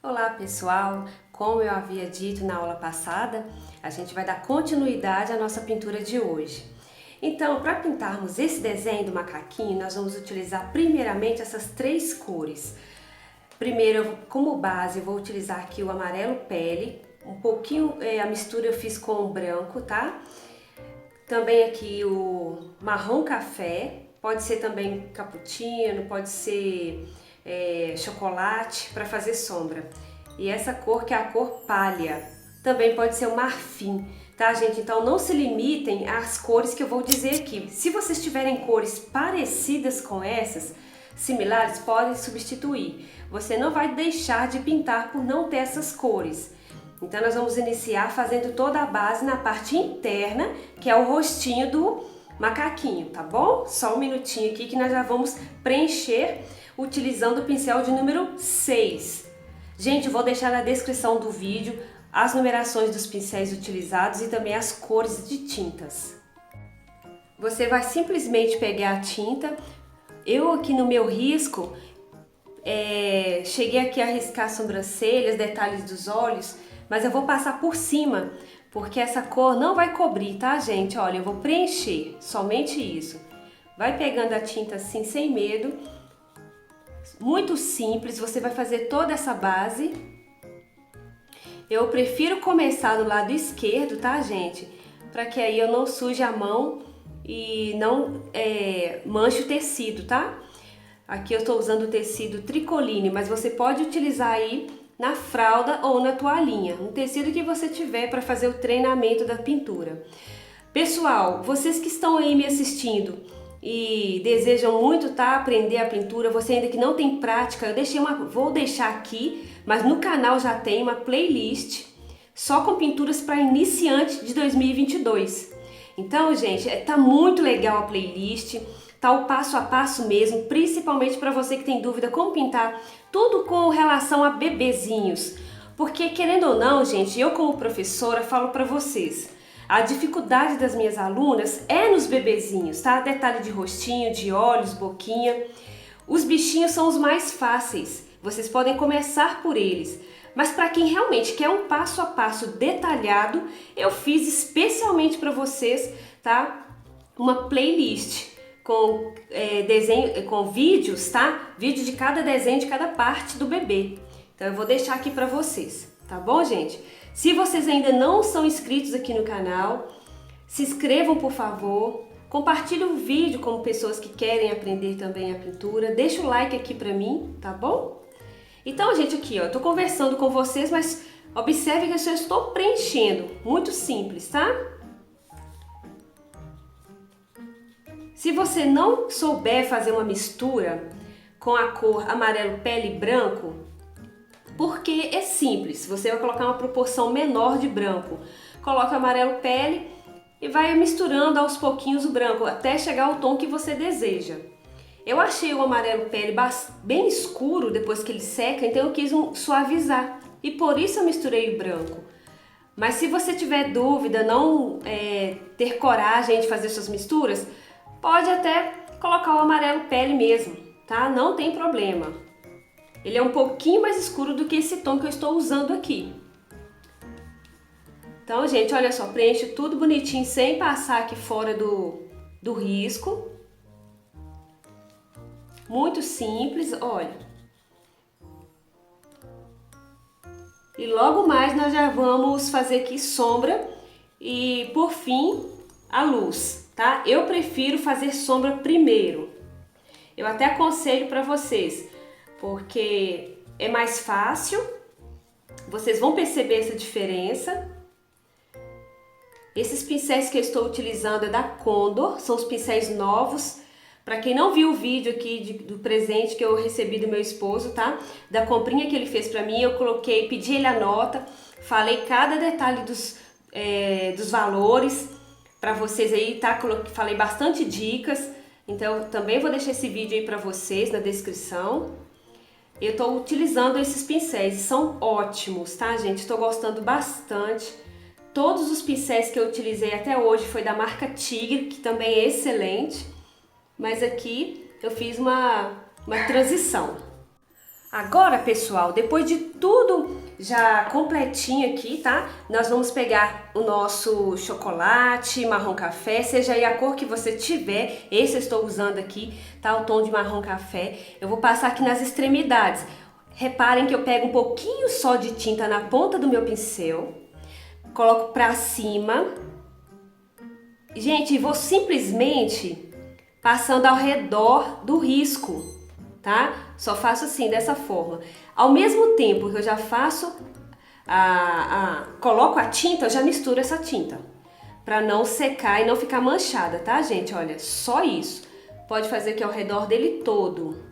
Olá pessoal, como eu havia dito na aula passada, a gente vai dar continuidade à nossa pintura de hoje. Então, para pintarmos esse desenho do macaquinho, nós vamos utilizar primeiramente essas três cores. Primeiro, como base, eu vou utilizar aqui o amarelo pele, um pouquinho, a mistura eu fiz com o branco, tá? Também aqui o marrom café, pode ser também cappuccino, pode ser chocolate para fazer sombra. E essa cor que é a cor palha, também pode ser o marfim, tá gente? Então não se limitem às cores que eu vou dizer aqui. Se vocês tiverem cores parecidas com essas, similares, podem substituir. Você não vai deixar de pintar por não ter essas cores. Então nós vamos iniciar fazendo toda a base na parte interna, que é o rostinho do macaquinho, tá bom? Só um minutinho aqui que nós já vamos preencher utilizando o pincel de número 6. Gente, eu vou deixar na descrição do vídeo as numerações dos pincéis utilizados e também as cores de tintas. Você vai simplesmente pegar a tinta. Eu aqui no meu risco, cheguei aqui a riscar as sobrancelhas, detalhes dos olhos, mas eu vou passar por cima, porque essa cor não vai cobrir, tá gente? Olha, eu vou preencher, somente isso. Vai pegando a tinta assim, sem medo. Muito simples, você vai fazer toda essa base. Eu prefiro começar do lado esquerdo, tá gente? Para que aí eu não suje a mão e não manche o tecido, tá? Aqui eu estou usando o tecido tricoline, mas você pode utilizar aí na fralda ou na toalhinha, um tecido que você tiver para fazer o treinamento da pintura. Pessoal, vocês que estão aí me assistindo e desejam muito, tá, aprender a pintura, você ainda que não tem prática, vou deixar aqui, mas no canal já tem uma playlist só com pinturas para iniciante de 2022. Então, gente, tá muito legal a playlist, tá o passo a passo mesmo, principalmente para você que tem dúvida como pintar, tudo com relação a bebezinhos. Porque querendo ou não, gente, eu como professora falo para vocês, a dificuldade das minhas alunas é nos bebezinhos, tá? Detalhe de rostinho, de olhos, boquinha. Os bichinhos são os mais fáceis, vocês podem começar por eles. Mas para quem realmente quer um passo a passo detalhado, eu fiz especialmente para vocês, tá? Uma playlist com desenho, com vídeos, tá? Vídeo de cada desenho de cada parte do bebê. Então eu vou deixar aqui para vocês, tá bom, gente? Se vocês ainda não são inscritos aqui no canal, se inscrevam, por favor. Compartilhe o vídeo com pessoas que querem aprender também a pintura. Deixa o like aqui para mim, tá bom? Então, gente, aqui, ó, eu tô conversando com vocês, mas observe que eu só estou preenchendo. Muito simples, tá? Se você não souber fazer uma mistura com a cor amarelo pele e branco, porque é simples, você vai colocar uma proporção menor de branco. Coloca amarelo pele e vai misturando aos pouquinhos o branco, até chegar ao tom que você deseja. Eu achei o amarelo pele bem escuro depois que ele seca, então eu quis suavizar. E por isso eu misturei o branco. Mas se você tiver dúvida, não ter coragem de fazer suas misturas, pode até colocar o amarelo pele mesmo, tá? Não tem problema. Ele é um pouquinho mais escuro do que esse tom que eu estou usando aqui. Então, gente, olha só, preenche tudo bonitinho, sem passar aqui fora do risco. Muito simples, olha. E logo mais nós já vamos fazer aqui sombra e, por fim, a luz, tá? Eu prefiro fazer sombra primeiro. Eu até aconselho para vocês, porque é mais fácil, vocês vão perceber essa diferença. Esses pincéis que eu estou utilizando é da Condor, são os pincéis novos. Para quem não viu o vídeo aqui do presente que eu recebi do meu esposo, tá? Da comprinha que ele fez para mim, eu pedi ele a nota, falei cada detalhe dos valores para vocês aí, tá? Falei bastante dicas, então eu também vou deixar esse vídeo aí para vocês na descrição. Eu estou utilizando esses pincéis, são ótimos, tá, gente? Estou gostando bastante. Todos os pincéis que eu utilizei até hoje foi da marca Tigre, que também é excelente. Mas aqui eu fiz uma transição. Agora, pessoal, depois de tudo já completinho aqui, tá? Nós vamos pegar o nosso chocolate, marrom café, seja aí a cor que você tiver. Esse eu estou usando aqui, tá? O tom de marrom café. Eu vou passar aqui nas extremidades. Reparem que eu pego um pouquinho só de tinta na ponta do meu pincel, coloco pra cima. Gente, vou simplesmente passando ao redor do risco, tá? Só faço assim, dessa forma. Ao mesmo tempo que eu já faço, coloco a tinta, eu já misturo essa tinta, pra não secar e não ficar manchada, tá, gente? Olha, só isso. Pode fazer aqui ao redor dele todo.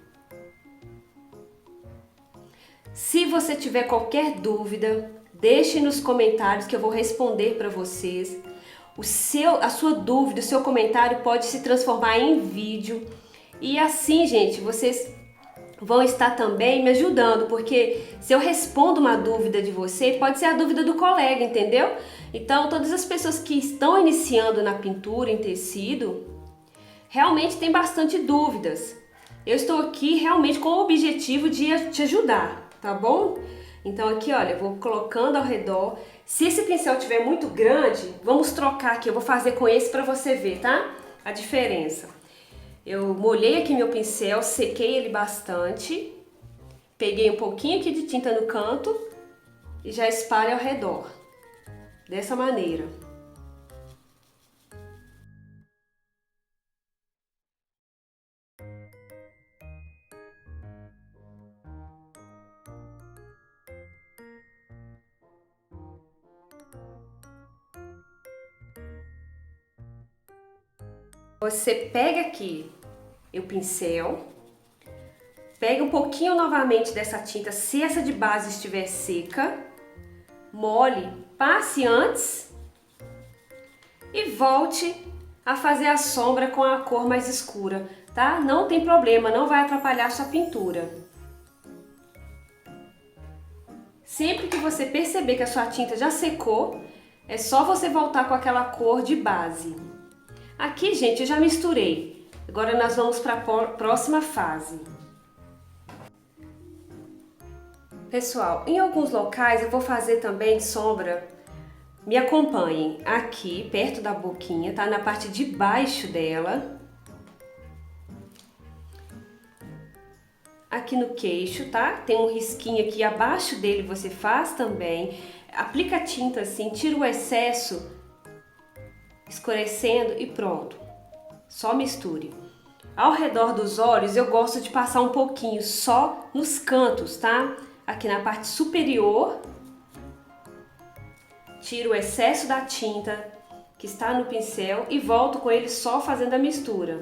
Se você tiver qualquer dúvida, deixe nos comentários que eu vou responder para vocês. A sua dúvida, o seu comentário pode se transformar em vídeo. E assim, gente, vocês vão estar também me ajudando, porque se eu respondo uma dúvida de você, pode ser a dúvida do colega, entendeu? Então, todas as pessoas que estão iniciando na pintura em tecido, realmente tem bastante dúvidas. Eu estou aqui realmente com o objetivo de te ajudar. Tá bom? Então aqui, olha, eu vou colocando ao redor. Se esse pincel estiver muito grande, vamos trocar aqui. Eu vou fazer com esse para você ver, tá? A diferença. Eu molhei aqui meu pincel, sequei ele bastante. Peguei um pouquinho aqui de tinta no canto e já espalho ao redor. Dessa maneira. Você pega aqui o pincel, pega um pouquinho novamente dessa tinta, se essa de base estiver seca, molhe, passe antes e volte a fazer a sombra com a cor mais escura, tá? Não tem problema, não vai atrapalhar a sua pintura. Sempre que você perceber que a sua tinta já secou, é só você voltar com aquela cor de base. Aqui, gente, eu já misturei. Agora nós vamos para a próxima fase. Pessoal, em alguns locais eu vou fazer também sombra. Me acompanhem aqui, perto da boquinha, tá? Na parte de baixo dela. Aqui no queixo, tá? Tem um risquinho aqui abaixo dele, você faz também. Aplica a tinta assim, tira o excesso, escurecendo e pronto. Só misture. Ao redor dos olhos eu gosto de passar um pouquinho só nos cantos, tá? Aqui na parte superior. Tiro o excesso da tinta que está no pincel e volto com ele só fazendo a mistura.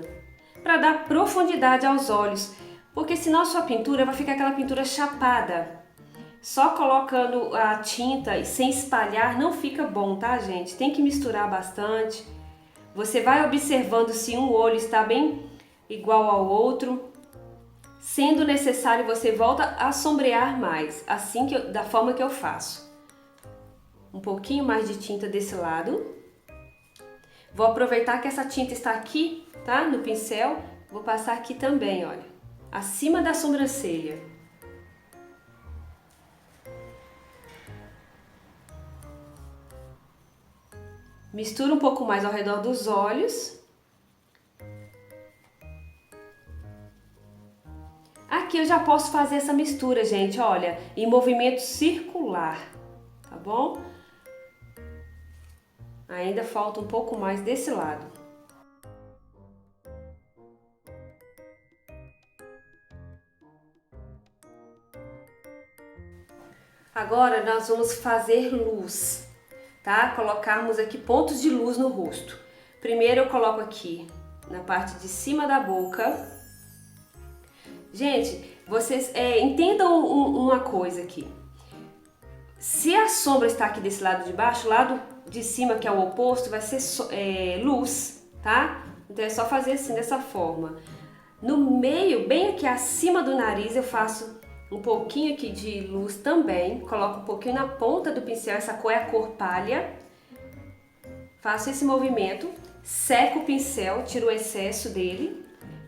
Para dar profundidade aos olhos, porque senão a sua pintura vai ficar aquela pintura chapada. Só colocando a tinta e sem espalhar não fica bom, tá, gente? Tem que misturar bastante. Você vai observando se um olho está bem igual ao outro. Sendo necessário, você volta a sombrear mais, assim da forma que eu faço. Um pouquinho mais de tinta desse lado. Vou aproveitar que essa tinta está aqui, tá? No pincel. Vou passar aqui também, olha. Acima da sobrancelha. Mistura um pouco mais ao redor dos olhos. Aqui eu já posso fazer essa mistura, gente, olha, em movimento circular, tá bom? Ainda falta um pouco mais desse lado. Agora nós vamos fazer luz, tá? Colocarmos aqui pontos de luz no rosto. Primeiro eu coloco aqui na parte de cima da boca. Gente, vocês entendam uma coisa aqui. Se a sombra está aqui desse lado de baixo, o lado de cima, que é o oposto, vai ser luz, tá? Então é só fazer assim, dessa forma. No meio, bem aqui acima do nariz, eu faço um pouquinho aqui de luz também. Coloco um pouquinho na ponta do pincel, essa cor é a cor palha. Faço esse movimento, seco o pincel, tiro o excesso dele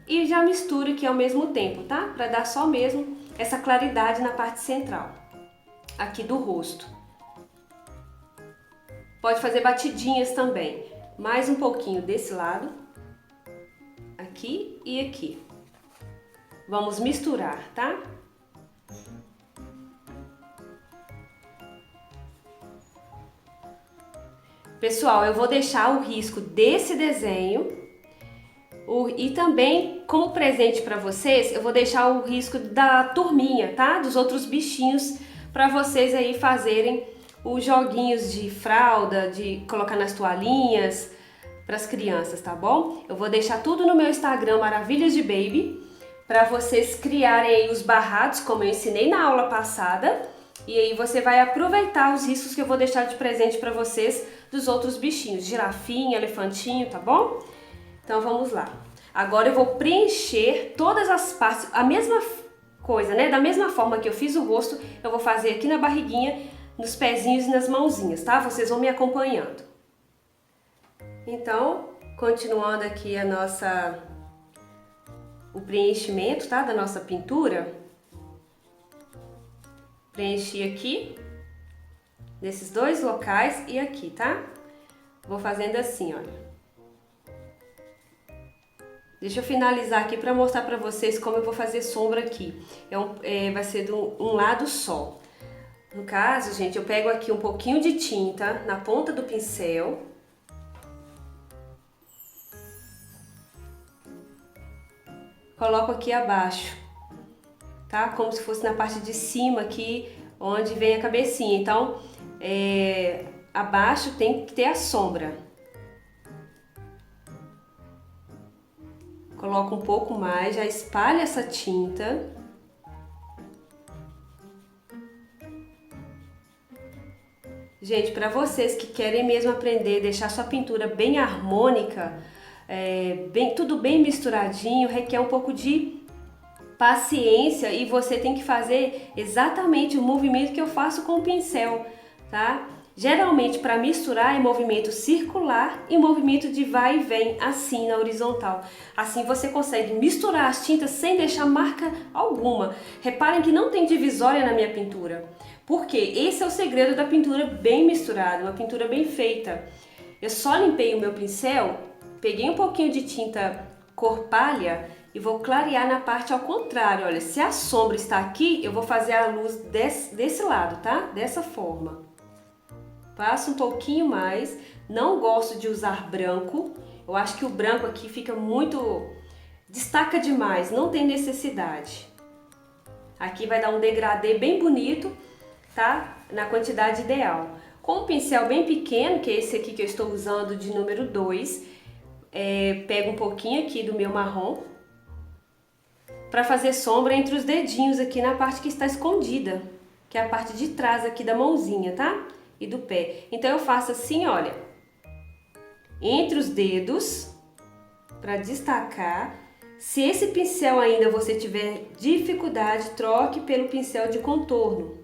e já misturo aqui ao mesmo tempo, tá? Para dar só mesmo essa claridade na parte central, aqui do rosto. Pode fazer batidinhas também, mais um pouquinho desse lado, aqui e aqui. Vamos misturar, tá? Pessoal, eu vou deixar o risco desse desenho e também, como presente para vocês, eu vou deixar o risco da turminha, tá? Dos outros bichinhos para vocês aí fazerem os joguinhos de fralda, de colocar nas toalhinhas para as crianças, tá bom? Eu vou deixar tudo no meu Instagram, Maravilhas de Baby, para vocês criarem aí os barrados, como eu ensinei na aula passada. E aí você vai aproveitar os riscos que eu vou deixar de presente para vocês dos outros bichinhos, girafinha, elefantinho, tá bom? Então vamos lá. Agora eu vou preencher todas as partes, a mesma coisa, né? Da mesma forma que eu fiz o rosto, eu vou fazer aqui na barriguinha, nos pezinhos e nas mãozinhas, tá? Vocês vão me acompanhando. Então, continuando aqui o preenchimento, tá? Da nossa pintura. Preenchi aqui, nesses dois locais e aqui, tá? Vou fazendo assim, olha. Deixa eu finalizar aqui para mostrar para vocês como eu vou fazer sombra aqui. Vai ser de um lado só. No caso, gente, eu pego aqui um pouquinho de tinta na ponta do pincel. Coloco aqui abaixo, tá? Como se fosse na parte de cima aqui, onde vem a cabecinha. Então, abaixo tem que ter a sombra. Coloco um pouco mais, já espalho essa tinta. Gente, para vocês que querem mesmo aprender, deixar sua pintura bem harmônica, tudo bem misturadinho, requer um pouco de paciência e você tem que fazer exatamente o movimento que eu faço com o pincel, tá? Geralmente para misturar é movimento circular e movimento de vai e vem, assim na horizontal. Assim você consegue misturar as tintas sem deixar marca alguma. Reparem que não tem divisória na minha pintura, porque esse é o segredo da pintura bem misturada, uma pintura bem feita. Eu só limpei o meu pincel, peguei um pouquinho de tinta cor palha e vou clarear na parte ao contrário. Olha, se a sombra está aqui, eu vou fazer a luz desse lado, tá? Dessa forma. Passo um pouquinho mais, não gosto de usar branco, eu acho que o branco aqui fica muito, destaca demais, não tem necessidade. Aqui vai dar um degradê bem bonito, tá? Na quantidade ideal. Com um pincel bem pequeno, que é esse aqui que eu estou usando de número 2, pego um pouquinho aqui do meu marrom, para fazer sombra entre os dedinhos aqui na parte que está escondida, que é a parte de trás aqui da mãozinha, tá? E do pé. Então eu faço assim, olha, entre os dedos, para destacar. Se esse pincel ainda você tiver dificuldade, troque pelo pincel de contorno.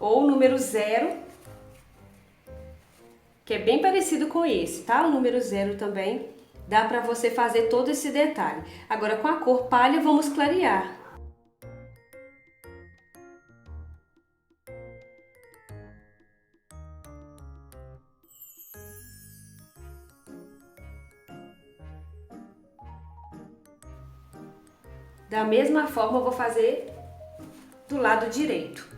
Ou o número 0, que é bem parecido com esse, tá? O número 0 também dá para você fazer todo esse detalhe. Agora com a cor palha vamos clarear. Da mesma forma eu vou fazer do lado direito.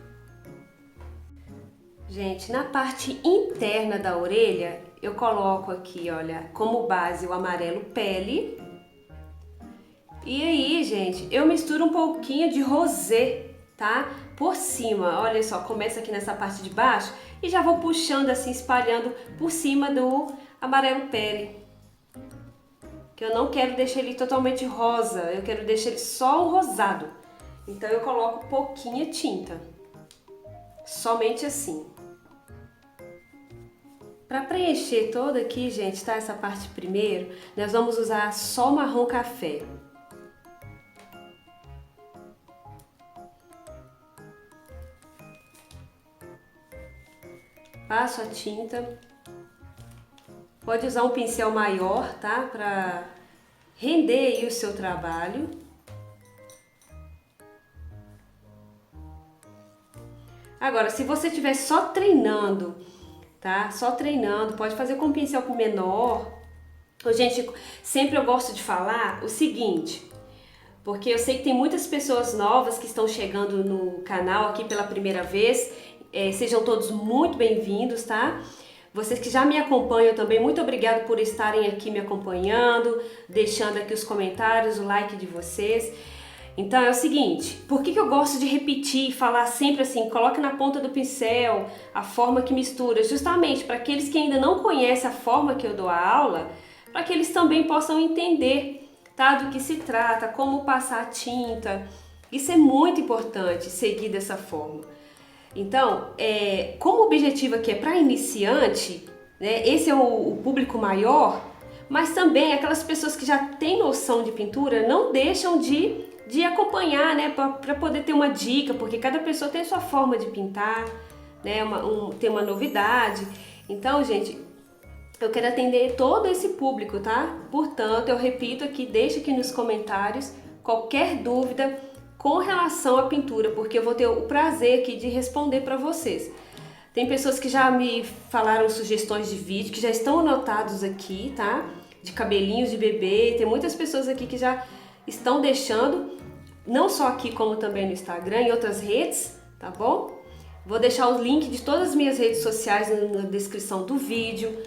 Gente, na parte interna da orelha, eu coloco aqui, olha, como base o amarelo pele. E aí, gente, eu misturo um pouquinho de rosé, tá? Por cima, olha só, começa aqui nessa parte de baixo e já vou puxando assim, espalhando por cima do amarelo pele. Que eu não quero deixar ele totalmente rosa, eu quero deixar ele só um rosado. Então eu coloco pouquinha tinta, somente assim. Para preencher toda aqui, gente, tá? Essa parte primeiro, nós vamos usar só marrom café. Passo a tinta. Pode usar um pincel maior, tá? Para render aí o seu trabalho. Agora, se você estiver só treinando, tá? Só treinando, pode fazer com um pincel menor. Gente, sempre eu gosto de falar o seguinte, porque eu sei que tem muitas pessoas novas que estão chegando no canal aqui pela primeira vez. Sejam todos muito bem-vindos, tá? Vocês que já me acompanham também, muito obrigado por estarem aqui me acompanhando, deixando aqui os comentários, o like de vocês. Então é o seguinte, por que eu gosto de repetir e falar sempre assim, coloque na ponta do pincel a forma que mistura? Justamente para aqueles que ainda não conhecem a forma que eu dou a aula, para que eles também possam entender, tá, do que se trata, como passar a tinta. Isso é muito importante, seguir dessa forma. Então, como o objetivo aqui é para iniciante, né, esse é o público maior, mas também aquelas pessoas que já têm noção de pintura não deixam de acompanhar, né, para poder ter uma dica, porque cada pessoa tem a sua forma de pintar, né, tem uma novidade. Então, gente, eu quero atender todo esse público, tá? Portanto, eu repito aqui, deixa aqui nos comentários qualquer dúvida com relação à pintura, porque eu vou ter o prazer aqui de responder para vocês. Tem pessoas que já me falaram sugestões de vídeo, que já estão anotados aqui, tá? De cabelinhos de bebê, tem muitas pessoas aqui que já estão deixando, não só aqui como também no Instagram e outras redes, tá bom? Vou deixar o link de todas as minhas redes sociais na descrição do vídeo,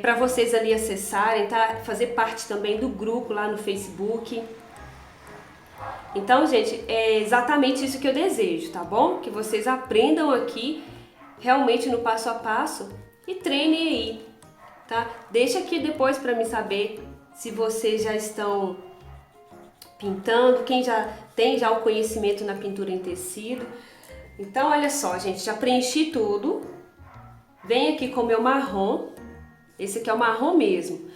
para vocês ali acessarem, tá? Fazer parte também do grupo lá no Facebook. Então, gente, é exatamente isso que eu desejo, tá bom? Que vocês aprendam aqui, realmente no passo a passo e treinem aí, tá? Deixa aqui depois para me saber se vocês já estão pintando, quem já tem o conhecimento na pintura em tecido. Então, olha só, gente, já preenchi tudo. Vem aqui com o meu marrom, esse aqui é o marrom mesmo.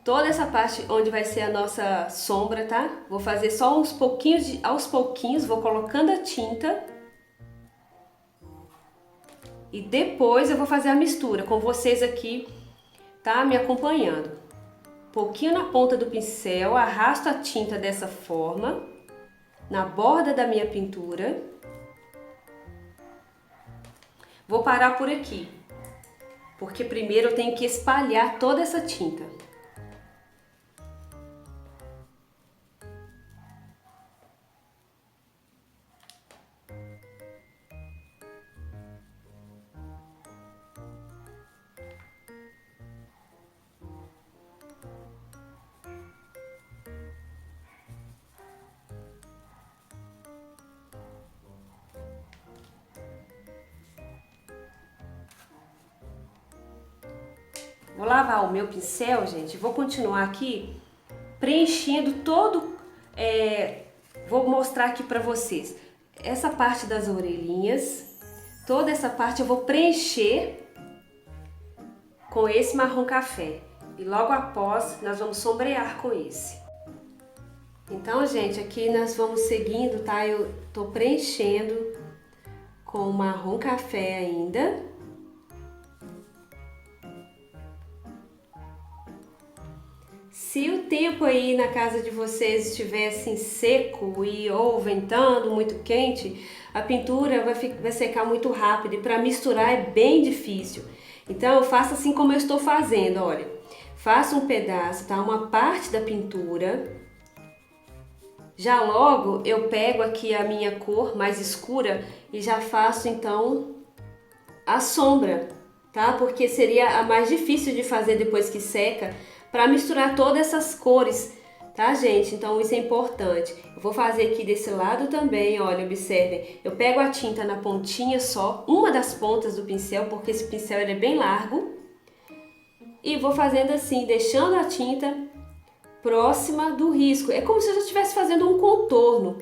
Toda essa parte onde vai ser a nossa sombra, tá? Vou fazer só uns pouquinhos, aos pouquinhos, vou colocando a tinta. E depois eu vou fazer a mistura com vocês aqui, tá? Me acompanhando. Pouquinho na ponta do pincel, arrasto a tinta dessa forma, na borda da minha pintura. Vou parar por aqui, porque primeiro eu tenho que espalhar toda essa tinta. Vou lavar o meu pincel, gente, vou continuar aqui preenchendo todo, vou mostrar aqui pra vocês. Essa parte das orelhinhas, toda essa parte eu vou preencher com esse marrom café. E logo após, nós vamos sombrear com esse. Então, gente, aqui nós vamos seguindo, tá? Eu tô preenchendo com o marrom café ainda. Se o tempo aí na casa de vocês estiver assim seco ou ventando, muito quente, a pintura vai secar muito rápido e para misturar é bem difícil. Então eu faço assim como eu estou fazendo, olha. Faço um pedaço, tá? Uma parte da pintura. Já logo eu pego aqui a minha cor mais escura e já faço então a sombra, tá? Porque seria a mais difícil de fazer depois que seca, para misturar todas essas cores, tá, gente? Então isso é importante. Eu vou fazer aqui desse lado também, olha, observem. Eu pego a tinta na pontinha só, uma das pontas do pincel, porque esse pincel ele é bem largo. E vou fazendo assim, deixando a tinta próxima do risco. É como se eu já estivesse fazendo um contorno.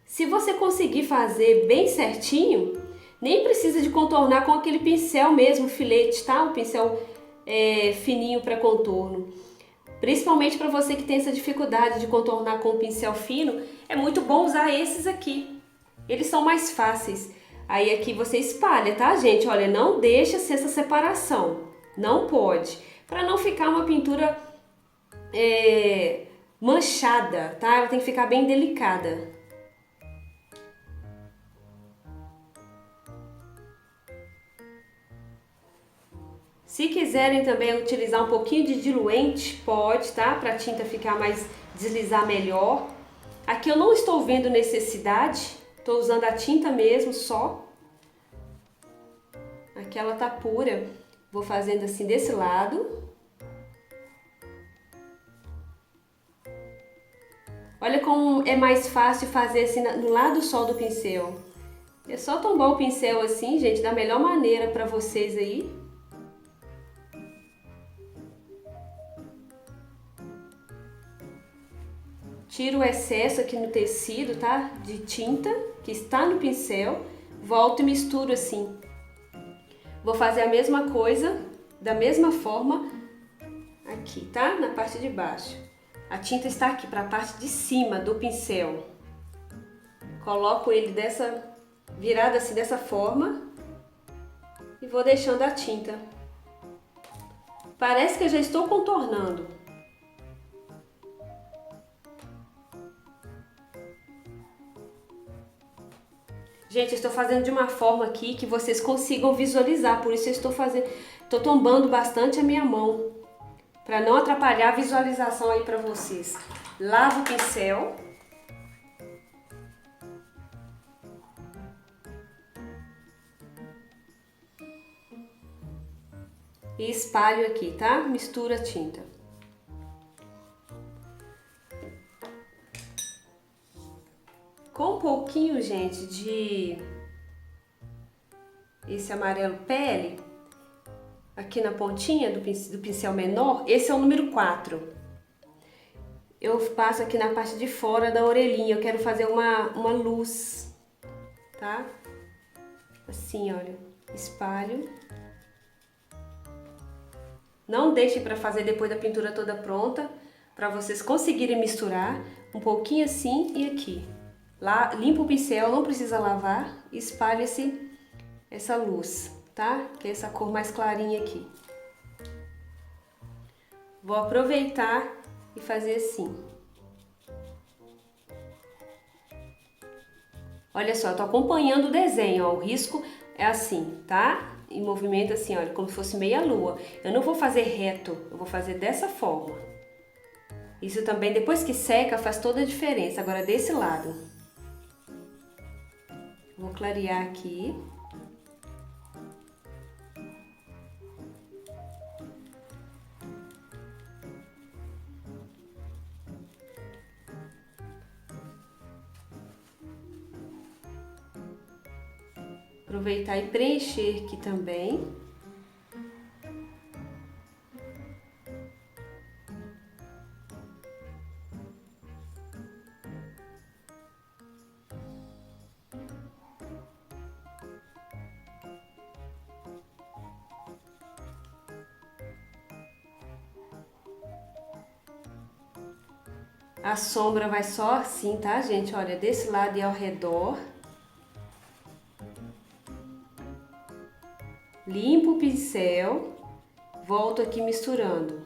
Se você conseguir fazer bem certinho, nem precisa de contornar com aquele pincel mesmo, filete, tá? Um pincel fininho para contorno. Principalmente para você que tem essa dificuldade de contornar com o pincel fino, é muito bom usar esses aqui. Eles são mais fáceis. Aí aqui você espalha, tá, gente? Olha, não deixa ser essa separação. Não pode. Para não ficar uma pintura manchada, tá? Ela tem que ficar bem delicada. Se quiserem também utilizar um pouquinho de diluente, pode, tá? Para a tinta ficar mais, deslizar melhor. Aqui eu não estou vendo necessidade, estou usando a tinta mesmo só. Aqui ela tá pura. Vou fazendo assim desse lado. Olha como é mais fácil fazer assim no lado só do pincel. É só tombar o pincel assim, gente, da melhor maneira para vocês aí. Tiro o excesso aqui no tecido, tá? De tinta que está no pincel. Volto e misturo assim. Vou fazer a mesma coisa, da mesma forma, aqui, tá? Na parte de baixo. A tinta está aqui para a parte de cima do pincel. Coloco ele virado assim, dessa forma. E vou deixando a tinta. Parece que eu já estou contornando. Gente, eu estou fazendo de uma forma aqui que vocês consigam visualizar, por isso eu estou tombando bastante a minha mão, para não atrapalhar a visualização aí para vocês. Lavo o pincel. E espalho aqui, tá? Mistura a tinta. Com um pouquinho, gente, de esse amarelo pele, aqui na pontinha do pincel menor, esse é o número 4. Eu passo aqui na parte de fora da orelhinha, eu quero fazer uma luz, tá? Assim, olha, espalho. Não deixe para fazer depois da pintura toda pronta, para vocês conseguirem misturar um pouquinho assim e aqui. Lá, limpa o pincel, não precisa lavar, espalha essa luz, tá? Que é essa cor mais clarinha aqui. Vou aproveitar e fazer assim. Olha só, eu tô acompanhando o desenho, ó, o risco é assim, tá? Em movimento assim, olha, como se fosse meia lua. Eu não vou fazer reto, eu vou fazer dessa forma. Isso também, depois que seca, faz toda a diferença. Agora, desse lado. Vou clarear aqui. Aproveitar e preencher aqui também. A sombra vai só assim, tá, gente? Olha, desse lado e ao redor. Limpo o pincel, volto aqui misturando.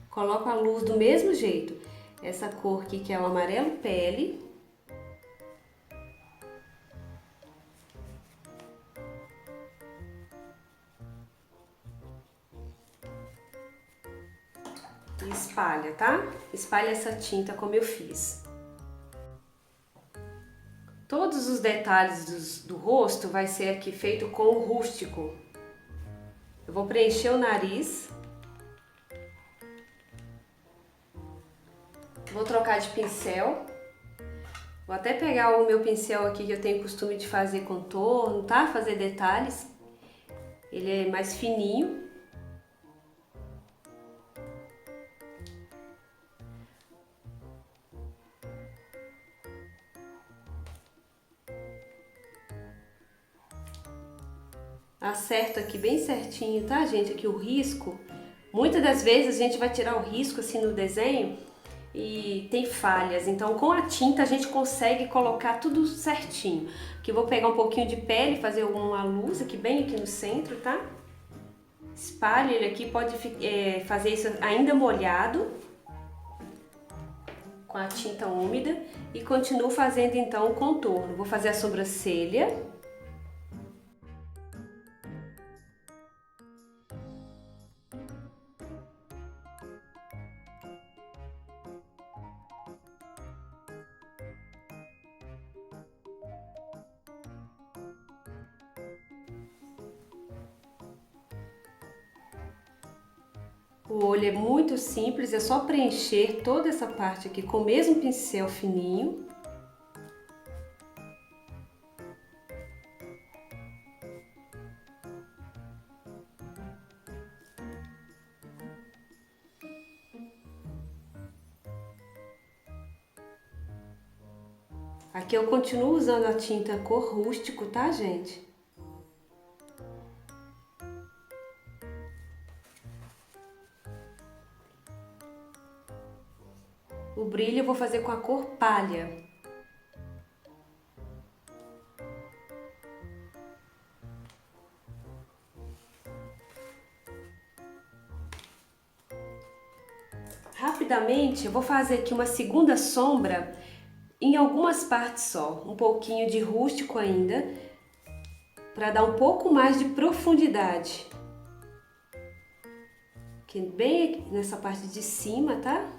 Coloco a luz do mesmo jeito. Essa cor aqui que é o amarelo pele. E espalha, tá? Espalha essa tinta como eu fiz. Todos os detalhes do rosto vai ser aqui feito com o rústico. Eu vou preencher o nariz. Vou trocar de pincel. Vou até pegar o meu pincel aqui que eu tenho costume de fazer contorno, tá? Fazer detalhes. Ele é mais fininho. Acerto aqui bem certinho, tá, gente? Aqui o risco. Muitas das vezes a gente vai tirar o risco assim no desenho e tem falhas. Então com a tinta a gente consegue colocar tudo certinho. Aqui eu vou pegar um pouquinho de pele e fazer uma luz aqui bem aqui no centro, tá? Espalhe ele aqui, pode fazer isso ainda molhado, com a tinta úmida, e continuo fazendo então o contorno. Vou fazer a sobrancelha. O olho é muito simples, é só preencher toda essa parte aqui com o mesmo pincel fininho. Aqui eu continuo usando a tinta cor rústico, tá, gente? O brilho eu vou fazer com a cor palha. Rapidamente eu vou fazer aqui uma segunda sombra em algumas partes só, um pouquinho de rústico ainda, para dar um pouco mais de profundidade. Aqui bem nessa parte de cima, tá?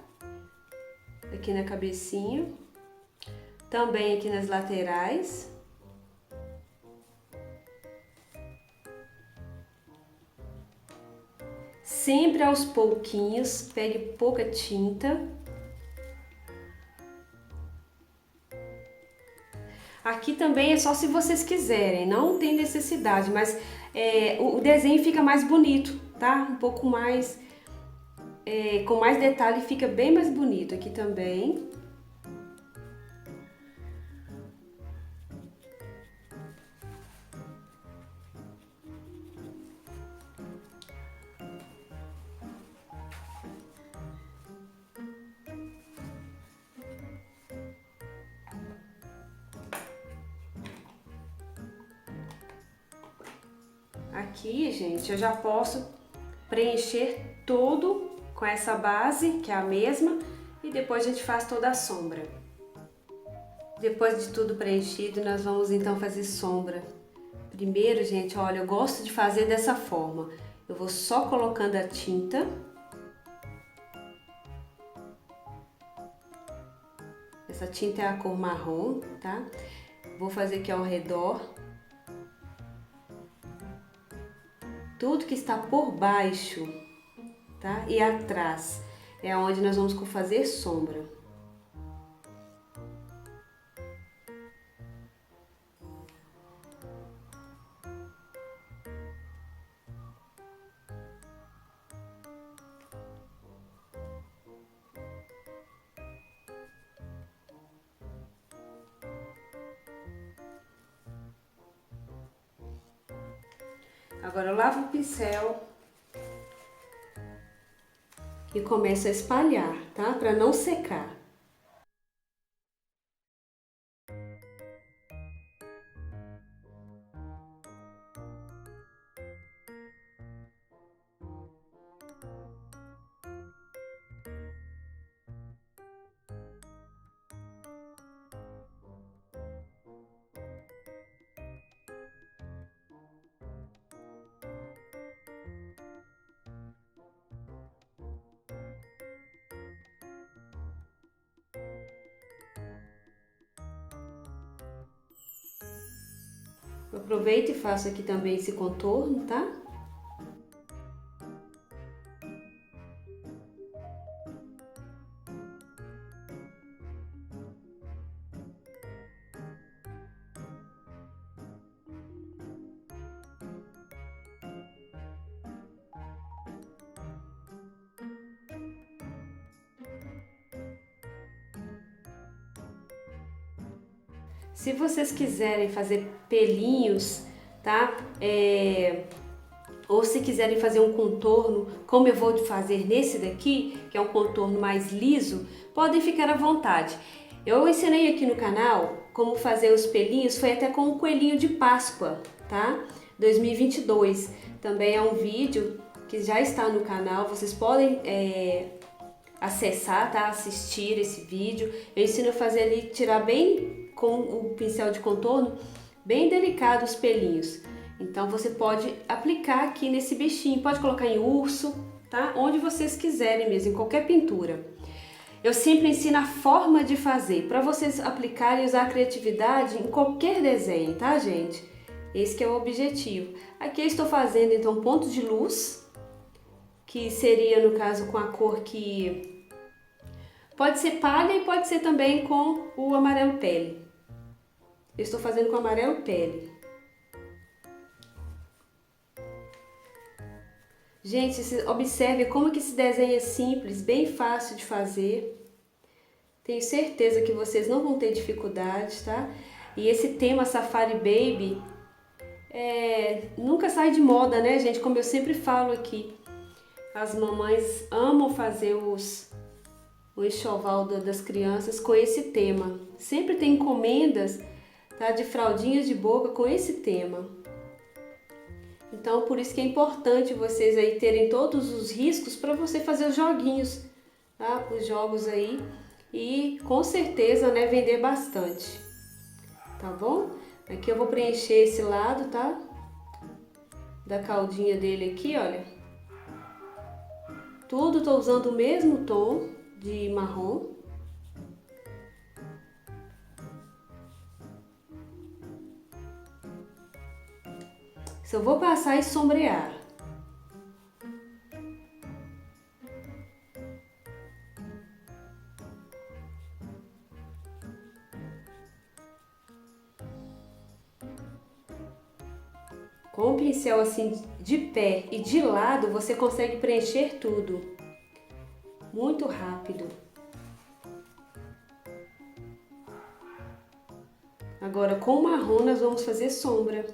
Aqui na cabecinha, também aqui nas laterais. Sempre aos pouquinhos, pegue pouca tinta. Aqui também é só se vocês quiserem, não tem necessidade, mas o desenho fica mais bonito, tá? Um pouco mais, com mais detalhe, fica bem mais bonito aqui também. Aqui, gente, eu já posso preencher tudo com essa base, que é a mesma, e depois a gente faz toda a sombra. Depois de tudo preenchido, nós vamos então fazer sombra. Primeiro, gente, olha, eu gosto de fazer dessa forma. Eu vou só colocando a tinta. Essa tinta é a cor marrom, tá? Vou fazer aqui ao redor. Tudo que está por baixo, tá? E atrás é onde nós vamos fazer sombra. Agora eu lavo o pincel e começo a espalhar, tá? Para não secar. Eu aproveito e faço aqui também esse contorno, tá? Se vocês quiserem fazer pelinhos, tá? ou se quiserem fazer um contorno, como eu vou fazer nesse daqui, que é um contorno mais liso, podem ficar à vontade. Eu ensinei aqui no canal como fazer os pelinhos, foi até com o coelhinho de Páscoa, tá? 2022. Também é um vídeo que já está no canal, vocês podem acessar, tá? Assistir esse vídeo. Eu ensino a fazer ali, tirar bem com o pincel de contorno, bem delicado os pelinhos. Então você pode aplicar aqui nesse bichinho, pode colocar em urso, tá? Onde vocês quiserem mesmo, em qualquer pintura. Eu sempre ensino a forma de fazer, para vocês aplicarem e usar a criatividade em qualquer desenho, tá, gente? Esse que é o objetivo. Aqui eu estou fazendo então ponto de luz, que seria no caso com a cor que pode ser palha e pode ser também com o amarelo pele. Eu estou fazendo com amarelo pele. Gente, observe como que esse desenho é simples, bem fácil de fazer. Tenho certeza que vocês não vão ter dificuldades, tá? E esse tema Safari Baby nunca sai de moda, né, gente? Como eu sempre falo aqui, as mamães amam fazer o enxoval das crianças com esse tema. Sempre tem encomendas, tá, de fraldinhas de boca com esse tema. Então, por isso que é importante vocês aí terem todos os riscos para você fazer os joguinhos, tá? Os jogos aí e com certeza, né, vender bastante, tá bom? Aqui eu vou preencher esse lado, tá? Da caldinha dele aqui, olha. Tudo tô usando o mesmo tom de marrom. Só vou passar e sombrear. Com o pincel assim de pé e de lado, você consegue preencher tudo. Muito rápido. Agora com o marrom nós vamos fazer sombra.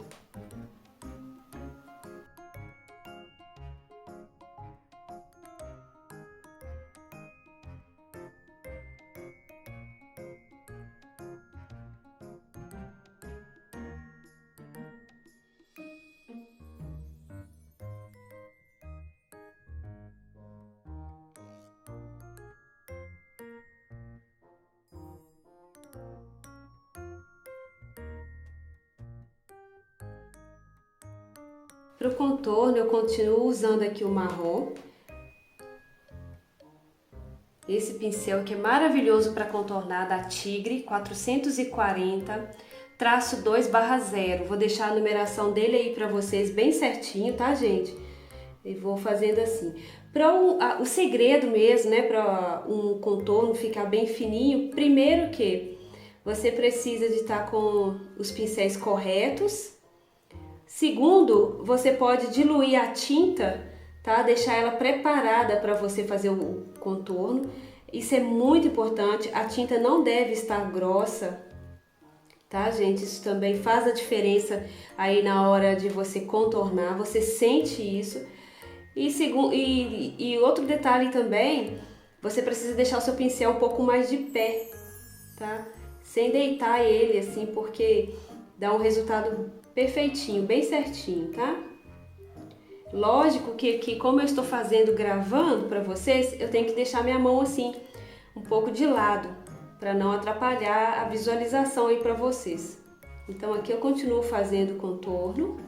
Para o contorno eu continuo usando aqui o marrom. Esse pincel que é maravilhoso para contornar, da Tigre 440-2/0. Vou deixar a numeração dele aí para vocês bem certinho, tá, gente? E vou fazendo assim. Para o segredo mesmo, né, para um contorno ficar bem fininho, primeiro que você precisa de estar com os pincéis corretos. Segundo, você pode diluir a tinta, tá? Deixar ela preparada para você fazer o contorno. Isso é muito importante. A tinta não deve estar grossa, tá, gente? Isso também faz a diferença aí na hora de você contornar. Você sente isso. E outro detalhe também, você precisa deixar o seu pincel um pouco mais de pé, tá? Sem deitar ele assim, porque dá um resultado perfeitinho, bem certinho, tá? Lógico que como eu estou fazendo, gravando para vocês, eu tenho que deixar minha mão assim, um pouco de lado, para não atrapalhar a visualização aí para vocês. Então aqui eu continuo fazendo o contorno.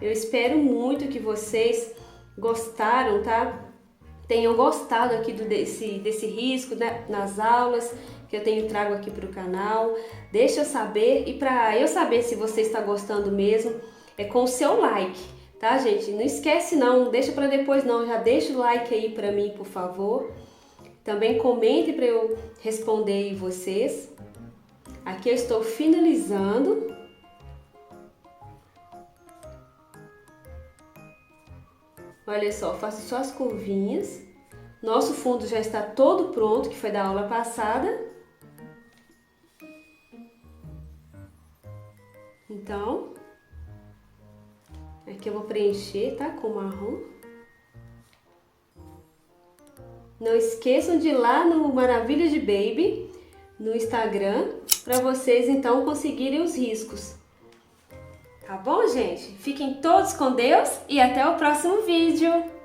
Eu espero muito que vocês gostaram, tá? Tenham gostado aqui desse risco, né, nas aulas que eu trago aqui para o canal. Deixa eu saber, e para eu saber se você está gostando mesmo, é com o seu like, tá, gente? Não esquece não, deixa para depois não, já deixa o like aí para mim, por favor. Também comente para eu responder aí vocês. Aqui eu estou finalizando. Olha só, faço só as curvinhas. Nosso fundo já está todo pronto, que foi da aula passada. Então, Aqui eu vou preencher, tá? Com marrom. Não esqueçam de ir lá no Maravilha de Baby, no Instagram, para vocês então conseguirem os riscos. Tá bom, gente? Fiquem todos com Deus e até o próximo vídeo!